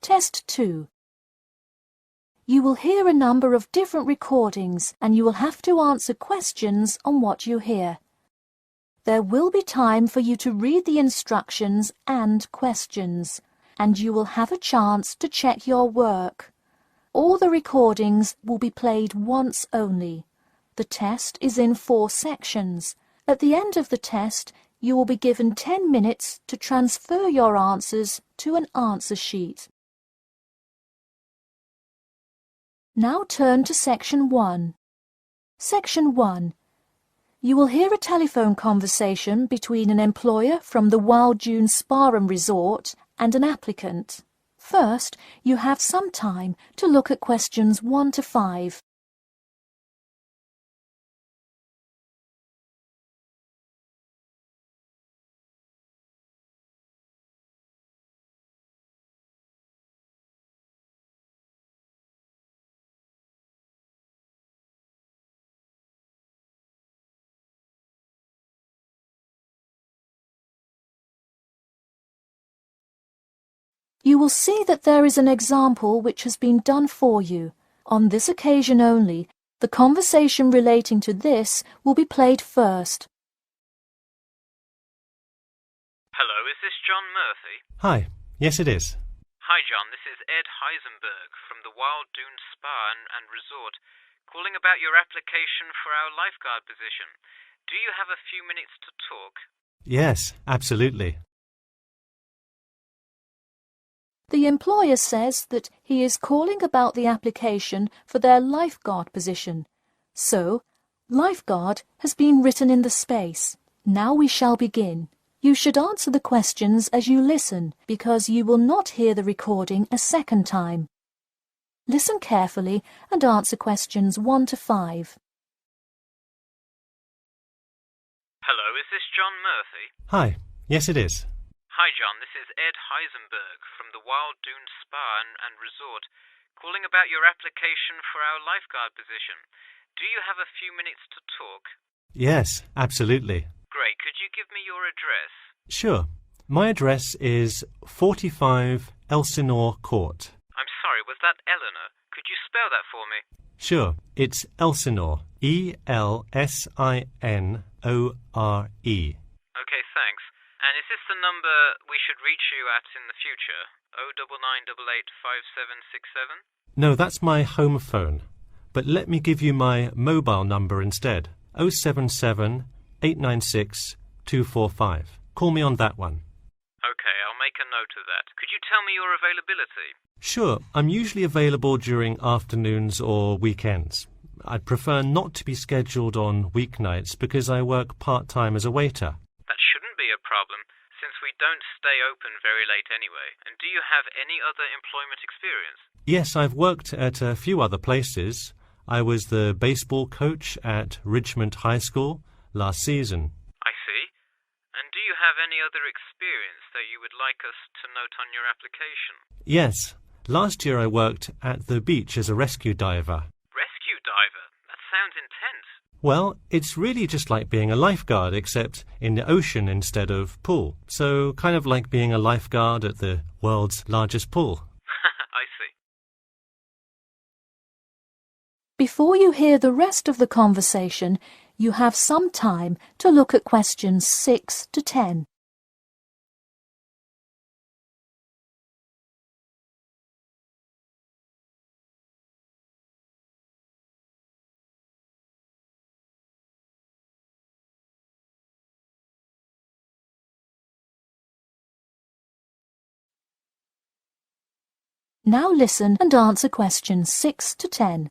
Test 2. You will hear a number of different recordings and you will have to answer questions on what you hear. There will be time for you to read the instructions and questions, and you will have a chance to check your work. All the recordings will be played once only. The test is in 4 sections. At the end of the test, you will be given 10 minutes to transfer your answers to an answer sheet. Now turn to Section 1. Section 1. You will hear a telephone conversation between an employer from the Wild Dune Spa and Resort and an applicant. First, you have some time to look at questions 1 to 5. You will see that there is an example which has been done for you. On this occasion only, the conversation relating to this will be played first. Hello, is this John Murphy? Hi, yes it is. Hi John, this is Ed Heisenberg from the Wild Dune Spa and Resort, calling about your application for our lifeguard position. Do you have a few minutes to talk? Yes, absolutely. The employer says that he is calling about the application for their lifeguard position. So, lifeguard has been written in the space. Now we shall begin. You should answer the questions as you listen, because you will not hear the recording a second time. Listen carefully and answer questions 1 to 5. Hello, is this John Murphy? Hi, yes it is. Hi John, this is Ed Heisenberg from the Wild Dune Spa and Resort, calling about your application for our lifeguard position. Do you have a few minutes to talk? Yes, absolutely. Great, could you give me your address? Sure. My address is 45 Elsinore Court. I'm sorry, was that Eleanor? Could you spell that for me? Sure, it's Elsinore. E-L-S-I-N-O-R-E. Okay, thanks. And is this the number we should reach you at in the future? 099885767? No, that's my home phone. But let me give you my mobile number instead. 077 896 245. Call me on that one. Okay, I'll make a note of that. Could you tell me your availability? Sure, I'm usually available during afternoons or weekends. I'd prefer not to be scheduled on weeknights because I work part-time as a waiter. That shouldn't be a problem, since we don't stay open very late anyway. And do you have any other employment experience? Yes, I've worked at a few other places. I was the baseball coach at Richmond High School last season. I see. And do you have any other experience that you would like us to note on your application? Yes. Last year I worked at the beach as a rescue diver. Rescue diver? That sounds intense. Well, it's really just like being a lifeguard, except in the ocean instead of pool. So kind of like being a lifeguard at the world's largest pool. I see. Before you hear the rest of the conversation, you have some time to look at questions 6 to 10. Now listen and answer questions 6 to 10.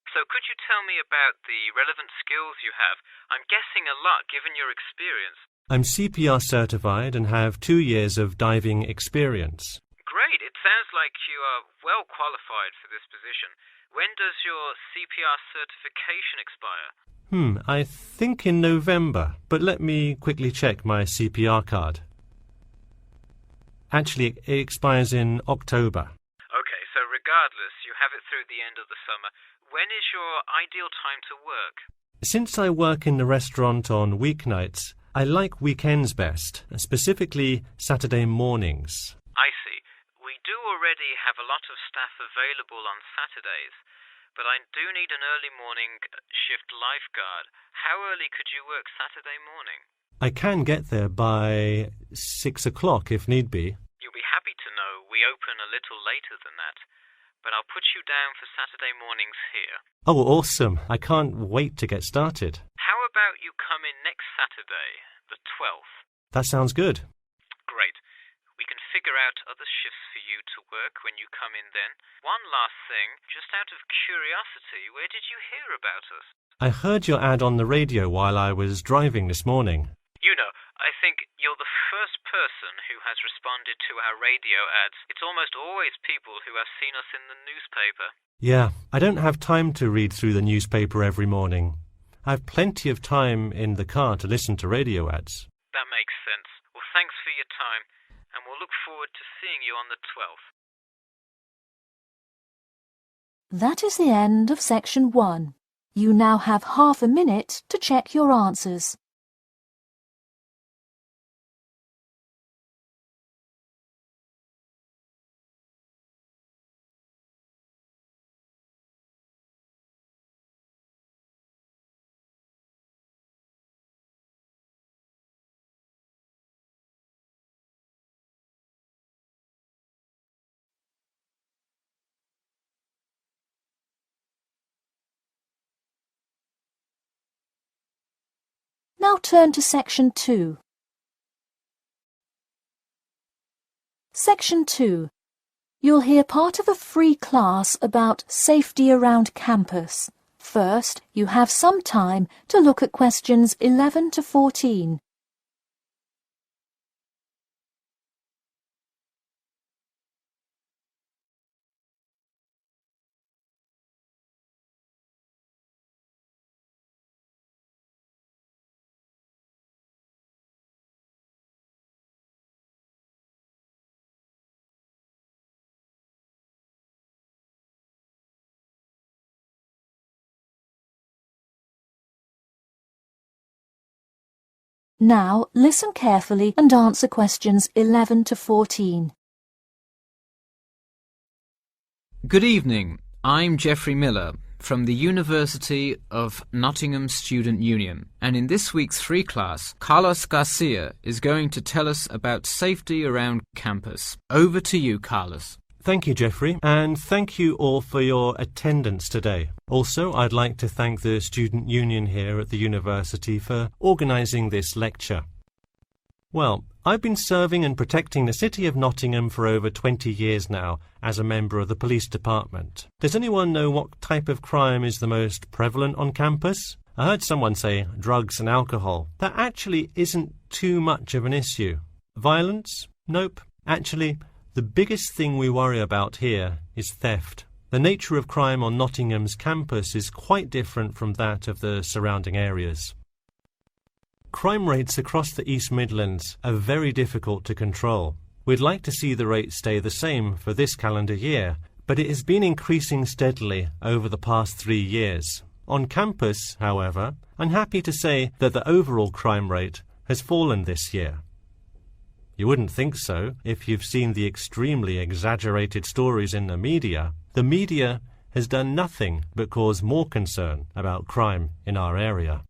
So could you tell me about the relevant skills you have? I'm guessing a lot given your experience. I'm CPR certified and have 2 years of diving experience. Great. It sounds like you are well qualified for this position. When does your CPR certification expire? I think in November, but let me quickly check my CPR card. Actually, it expires in October. Okay, so regardless, you have it through the end of the summer. When is your ideal time to work? Since I work in the restaurant on weeknights, I like weekends best, specifically Saturday mornings. I see. We do already have a lot of staff available on Saturdays, but I do need an early morning shift lifeguard. How early could you work Saturday morning? I can get there by 6 o'clock if need be. You'll be happy to know we open a little later than that, but I'll put you down for Saturday mornings here. Oh, awesome. I can't wait to get started. How about you come in next Saturday, the 12th? That sounds good. Great. We can figure out other shifts for you to work when you come in then. One last thing, just out of curiosity, where did you hear about us? I heard your ad on the radio while I was driving this morning. You know, I think you're the first person who has responded to our radio ads. It's almost always people who have seen us in the newspaper. Yeah, I don't have time to read through the newspaper every morning. I've plenty of time in the car to listen to radio ads. That makes sense. Well, thanks for your time, and we'll look forward to seeing you on the 12th. That is the end of section 1. You now have half a minute to check your answers. Now turn to section 2. Section 2. You'll hear part of a free class about safety around campus. First, you have some time to look at questions 11 to 14. Now listen carefully and answer questions 11 to 14. Good evening. I'm Geoffrey Miller from the University of Nottingham Student Union, and in this week's free class, Carlos Garcia is going to tell us about safety around campus. Over to you, Carlos. Thank you, Geoffrey, and thank you all for your attendance today. Also, I'd like to thank the Student Union here at the university for organising this lecture. Well, I've been serving and protecting the city of Nottingham for over 20 years now as a member of the police department. Does anyone know what type of crime is the most prevalent on campus? I heard someone say drugs and alcohol. That actually isn't too much of an issue. Violence? Nope. Actually, the biggest thing we worry about here is theft. The nature of crime on Nottingham's campus is quite different from that of the surrounding areas. Crime rates across the East Midlands are very difficult to control. We'd like to see the rate stay the same for this calendar year, but it has been increasing steadily over the past 3 years. On campus, however, I'm happy to say that the overall crime rate has fallen this year. You wouldn't think so if you've seen the extremely exaggerated stories in the media. The media has done nothing but cause more concern about crime in our area.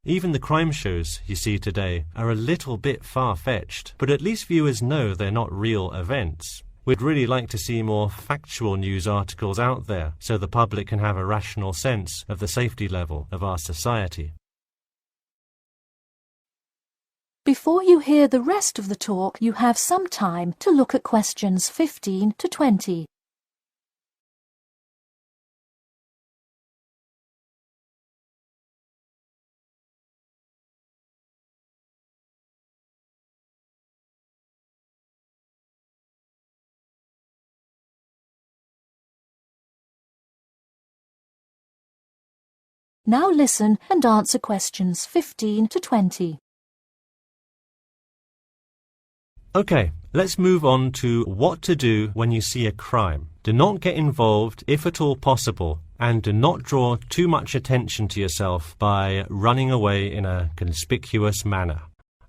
Even the crime shows you see today are a little bit far-fetched, but at least viewers know they're not real events. We'd really like to see more factual news articles out there so the public can have a rational sense of the safety level of our society. Before you hear the rest of the talk, you have some time to look at questions 15 to 20. Now listen and answer questions 15 to 20. Okay, let's move on to what to do when you see a crime. Do not get involved if at all possible. and do not draw too much attention to yourself by running away in a conspicuous manner.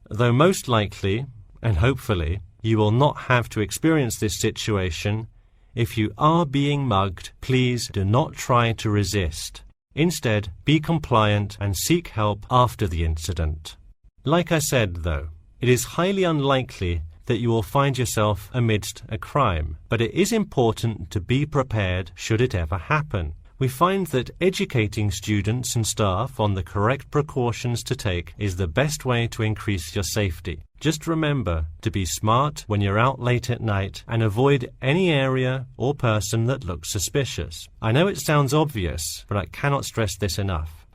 Though most likely, and hopefully, you will not have to experience this situation, if you are being mugged, please do not try to resist. Instead, be compliant and seek help after the incident. Like I said, though, it is highly unlikely that you will find yourself amidst a crime, but it is important to be prepared should it ever happen. We find that educating students and staff on the correct precautions to take is the best way to increase your safety. Just remember to be smart when you're out late at night and avoid any area or person that looks suspicious. I know it sounds obvious, but I cannot stress this enough.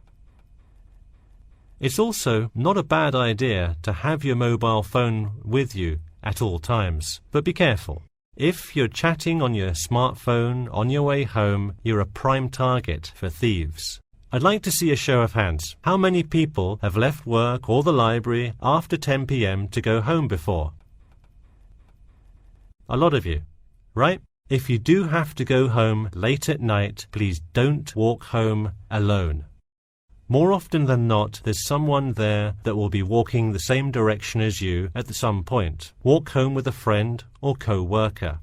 It's also not a bad idea to have your mobile phone with you at all times, but be careful. If you're chatting on your smartphone on your way home, you're a prime target for thieves. I'd like to see a show of hands. How many people have left work or the library after 10 p.m. to go home before? A lot of you, right? If you do have to go home late at night, please don't walk home alone. More often than not, there's someone there that will be walking the same direction as you at some point. Walk home with a friend or co-worker.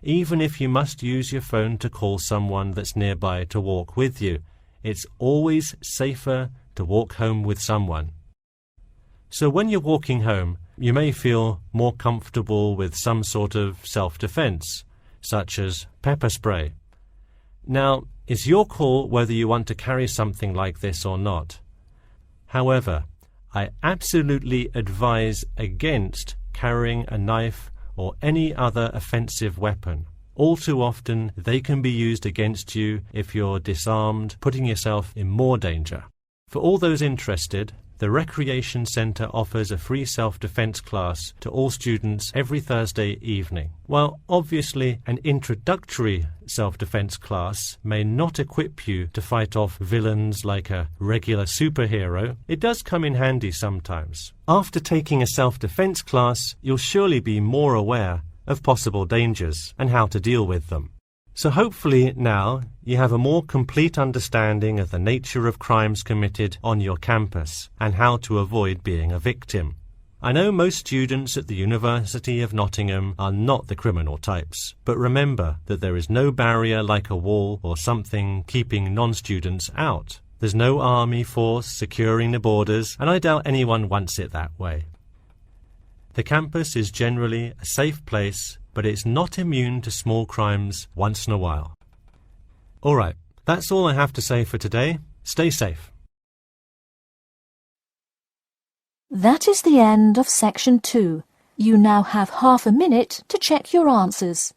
Even if you must use your phone to call someone that's nearby to walk with you, it's always safer to walk home with someone. So when you're walking home, you may feel more comfortable with some sort of self-defense, such as pepper spray. Now, it's your call whether you want to carry something like this or not. However, I absolutely advise against carrying a knife or any other offensive weapon. All too often, they can be used against you if you're disarmed, putting yourself in more danger. For all those interested, the Recreation Centre offers a free self-defense class to all students every Thursday evening. While obviously an introductory self-defense class may not equip you to fight off villains like a regular superhero, it does come in handy sometimes. After taking a self-defense class, you'll surely be more aware of possible dangers and how to deal with them. So hopefully now you have a more complete understanding of the nature of crimes committed on your campus and how to avoid being a victim. I know most students at the University of Nottingham are not the criminal types, but remember that there is no barrier like a wall or something keeping non-students out. There's no army force securing the borders, and I doubt anyone wants it that way. The campus is generally a safe place, but it's not immune to small crimes once in a while. All right, that's all I have to say for today. Stay safe. That is the end of section 2. You now have half a minute to check your answers.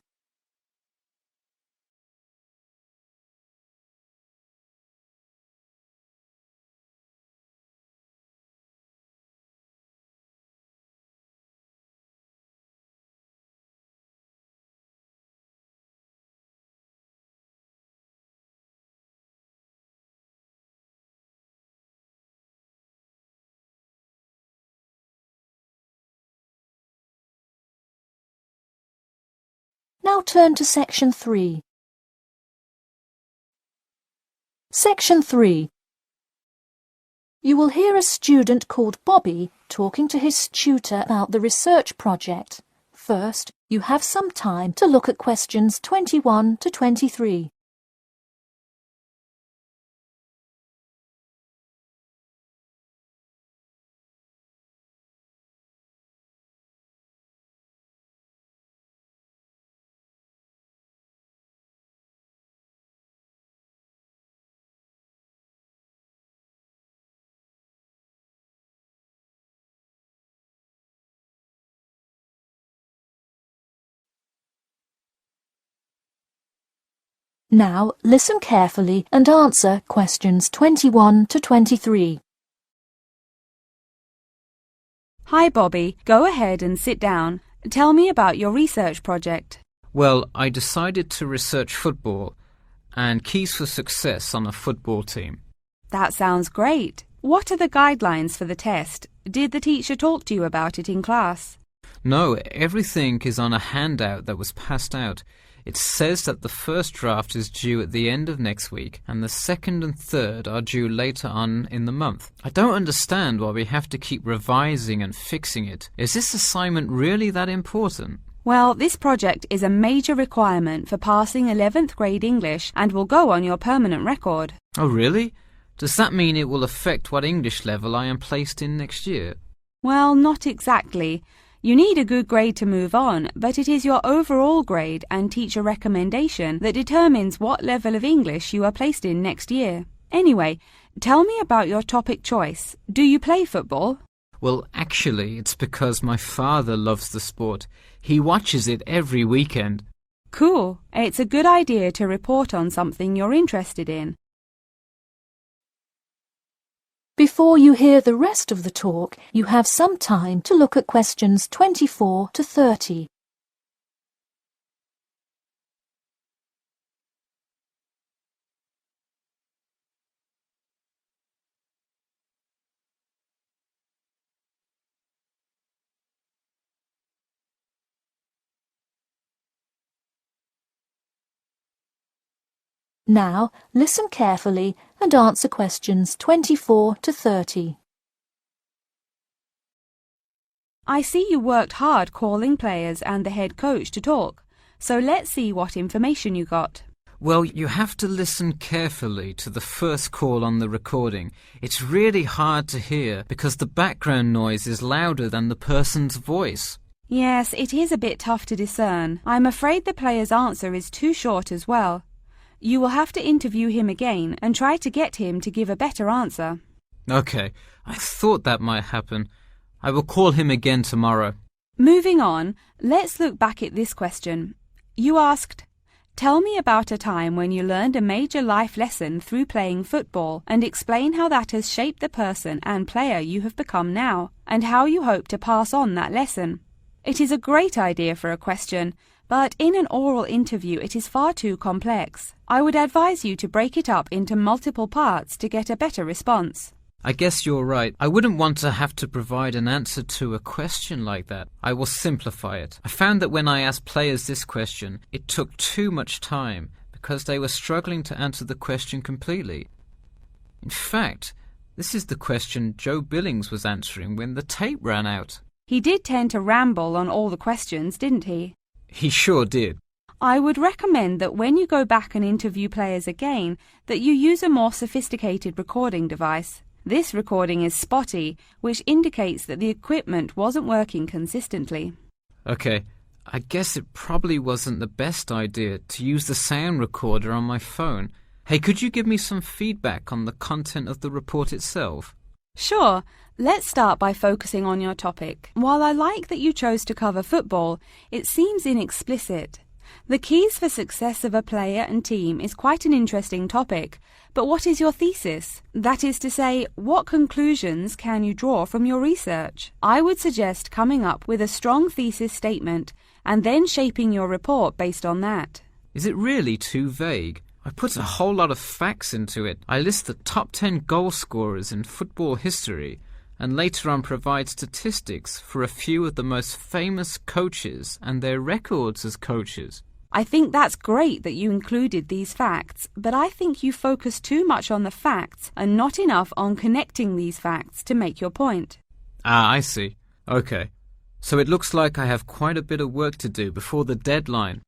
Now turn to section 3. Section 3. You will hear a student called Bobby talking to his tutor about the research project. First, you have some time to look at questions 21 to 23. Now listen carefully and answer questions 21 to 23. Hi Bobby, go ahead and sit down. Tell me about your research project. Well, I decided to research football and keys for success on a football team. That sounds great. What are the guidelines for the test? Did the teacher talk to you about it in class? No, everything is on a handout that was passed out. It says that the first draft is due at the end of next week, and the second and third are due later on in the month. I don't understand why we have to keep revising and fixing it. Is this assignment really that important? Well, this project is a major requirement for passing 11th grade English and will go on your permanent record. Oh, really? Does that mean it will affect what English level I am placed in next year? Well, not exactly. You need a good grade to move on, but it is your overall grade and teacher recommendation that determines what level of English you are placed in next year. Anyway, tell me about your topic choice. Do you play football? Well, actually, it's because my father loves the sport. He watches it every weekend. Cool. It's a good idea to report on something you're interested in. Before you hear the rest of the talk, you have some time to look at questions 24 to 30. Now, listen carefully and answer questions 24 to 30. I see you worked hard calling players and the head coach to talk, so let's see what information you got. Well, you have to listen carefully to the first call on the recording. It's really hard to hear because the background noise is louder than the person's voice. Yes, it is a bit tough to discern. I'm afraid the player's answer is too short as well. You will have to interview him again and try to get him to give a better answer. Okay, I thought that might happen. I will call him again tomorrow. Moving on, let's look back at this question. You asked, tell me about a time when you learned a major life lesson through playing football and explain how that has shaped the person and player you have become now and how you hope to pass on that lesson. It is a great idea for a question, but in an oral interview it is far too complex. I would advise you to break it up into multiple parts to get a better response. I guess you're right. I wouldn't want to have to provide an answer to a question like that. I will simplify it. I found that when I asked players this question, it took too much time because they were struggling to answer the question completely. In fact, this is the question Joe Billings was answering when the tape ran out. He did tend to ramble on all the questions, didn't he? He sure did. I would recommend that when you go back and interview players again, that you use a more sophisticated recording device. This recording is spotty, which indicates that the equipment wasn't working consistently. Okay, I guess it probably wasn't the best idea to use the sound recorder on my phone. Hey, could you give me some feedback on the content of the report itself? Sure. Let's start by focusing on your topic. While I like that you chose to cover football, it seems inexplicit. The keys for success of a player and team is quite an interesting topic, but what is your thesis? That is to say, what conclusions can you draw from your research? I would suggest coming up with a strong thesis statement and then shaping your report based on that. Is it really too vague? I put a whole lot of facts into it. I list the top 10 goal scorers in football history and later on provide statistics for a few of the most famous coaches and their records as coaches. I think that's great that you included these facts, but I think you focus too much on the facts and not enough on connecting these facts to make your point. Ah, I see. Okay. So it looks like I have quite a bit of work to do before the deadline.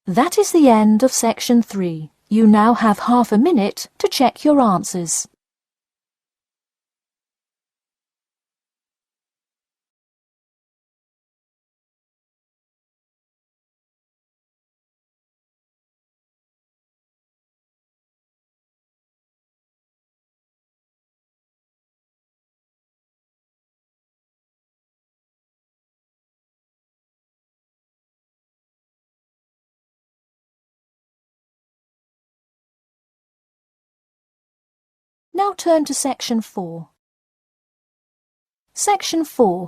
That is the end of section 3. You now have half a minute to check your answers. Now turn to section 4. Section 4.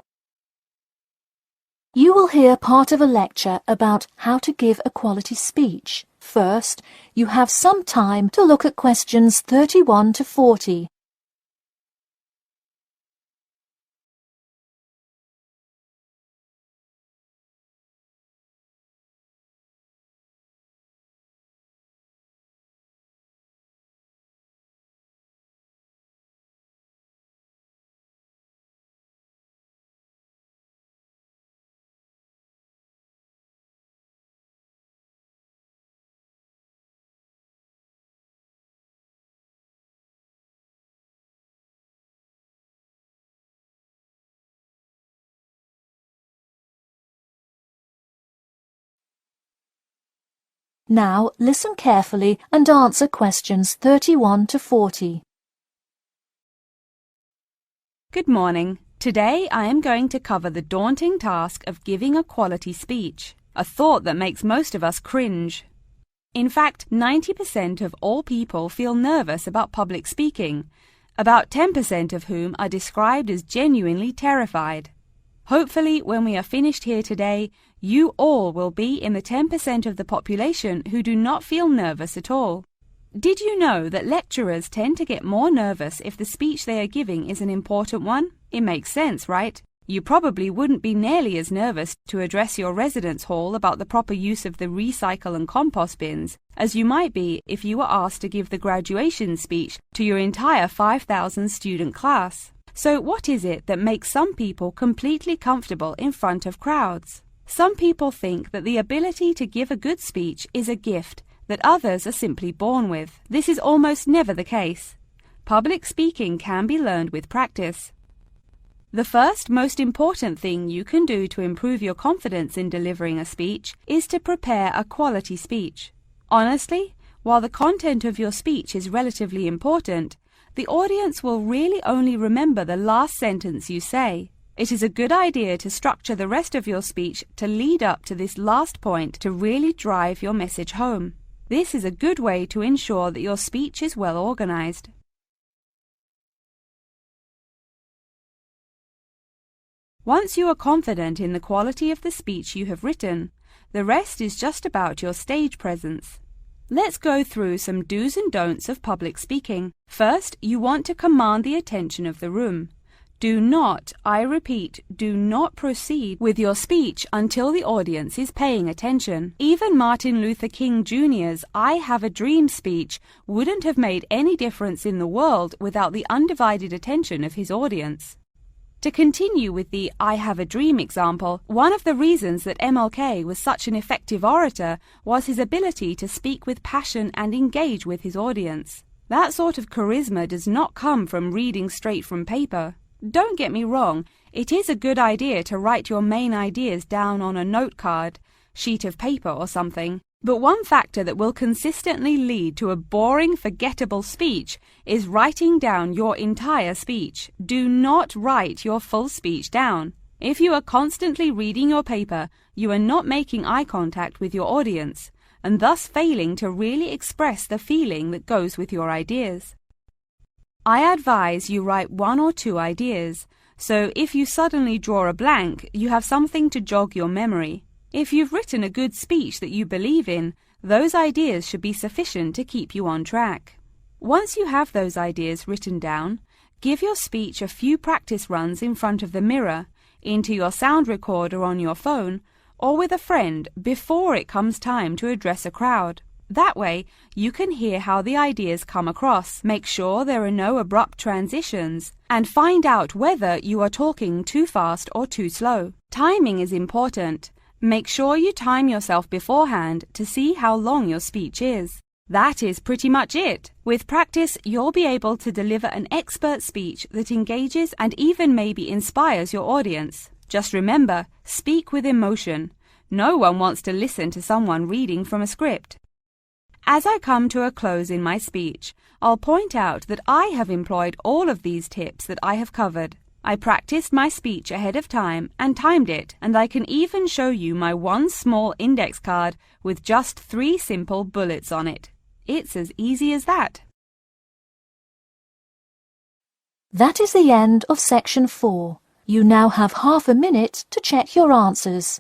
You will hear part of a lecture about how to give a quality speech. First, you have some time to look at questions 31 to 40. Now listen carefully and answer questions 31 to 40. Good morning. Today I am going to cover the daunting task of giving a quality speech, a thought that makes most of us cringe. In fact, 90% of all people feel nervous about public speaking, about 10% of whom are described as genuinely terrified. Hopefully, when we are finished here today, you all will be in the 10% of the population who do not feel nervous at all. Did you know that lecturers tend to get more nervous if the speech they are giving is an important one? It makes sense, right? You probably wouldn't be nearly as nervous to address your residence hall about the proper use of the recycle and compost bins as you might be if you were asked to give the graduation speech to your entire 5,000 student class. So what is it that makes some people completely comfortable in front of crowds? Some people think that the ability to give a good speech is a gift that others are simply born with. This is almost never the case. Public speaking can be learned with practice. The first most important thing you can do to improve your confidence in delivering a speech is to prepare a quality speech. Honestly, while the content of your speech is relatively important, the audience will really only remember the last sentence you say. It is a good idea to structure the rest of your speech to lead up to this last point to really drive your message home. This is a good way to ensure that your speech is well organized. Once you are confident in the quality of the speech you have written, the rest is just about your stage presence. Let's go through some do's and don'ts of public speaking. First, you want to command the attention of the room. Do not, I repeat, do not proceed with your speech until the audience is paying attention. Even Martin Luther King Jr.'s I Have a Dream speech wouldn't have made any difference in the world without the undivided attention of his audience. To continue with the I Have a Dream example, one of the reasons that MLK was such an effective orator was his ability to speak with passion and engage with his audience. That sort of charisma does not come from reading straight from paper. Don't get me wrong, it is a good idea to write your main ideas down on a note card, sheet of paper or something. But one factor that will consistently lead to a boring, forgettable speech is writing down your entire speech. Do not write your full speech down. If you are constantly reading your paper, you are not making eye contact with your audience, and thus failing to really express the feeling that goes with your ideas. I advise you write 1 or 2 ideas, so if you suddenly draw a blank, you have something to jog your memory. If you've written a good speech that you believe in, those ideas should be sufficient to keep you on track. Once you have those ideas written down, give your speech a few practice runs in front of the mirror, into your sound recorder on your phone, or with a friend before it comes time to address a crowd. That way, you can hear how the ideas come across, make sure there are no abrupt transitions, and find out whether you are talking too fast or too slow. Timing is important. Make sure you time yourself beforehand to see how long your speech is. That is pretty much it. With practice, you'll be able to deliver an expert speech that engages and even maybe inspires your audience. Just remember, speak with emotion. No one wants to listen to someone reading from a script. As I come to a close in my speech, I'll point out that I have employed all of these tips that I have covered. I practiced my speech ahead of time and timed it, and I can even show you my one small index card with just 3 simple bullets on it. It's as easy as that. That is the end of section 4. You now have half a minute to check your answers.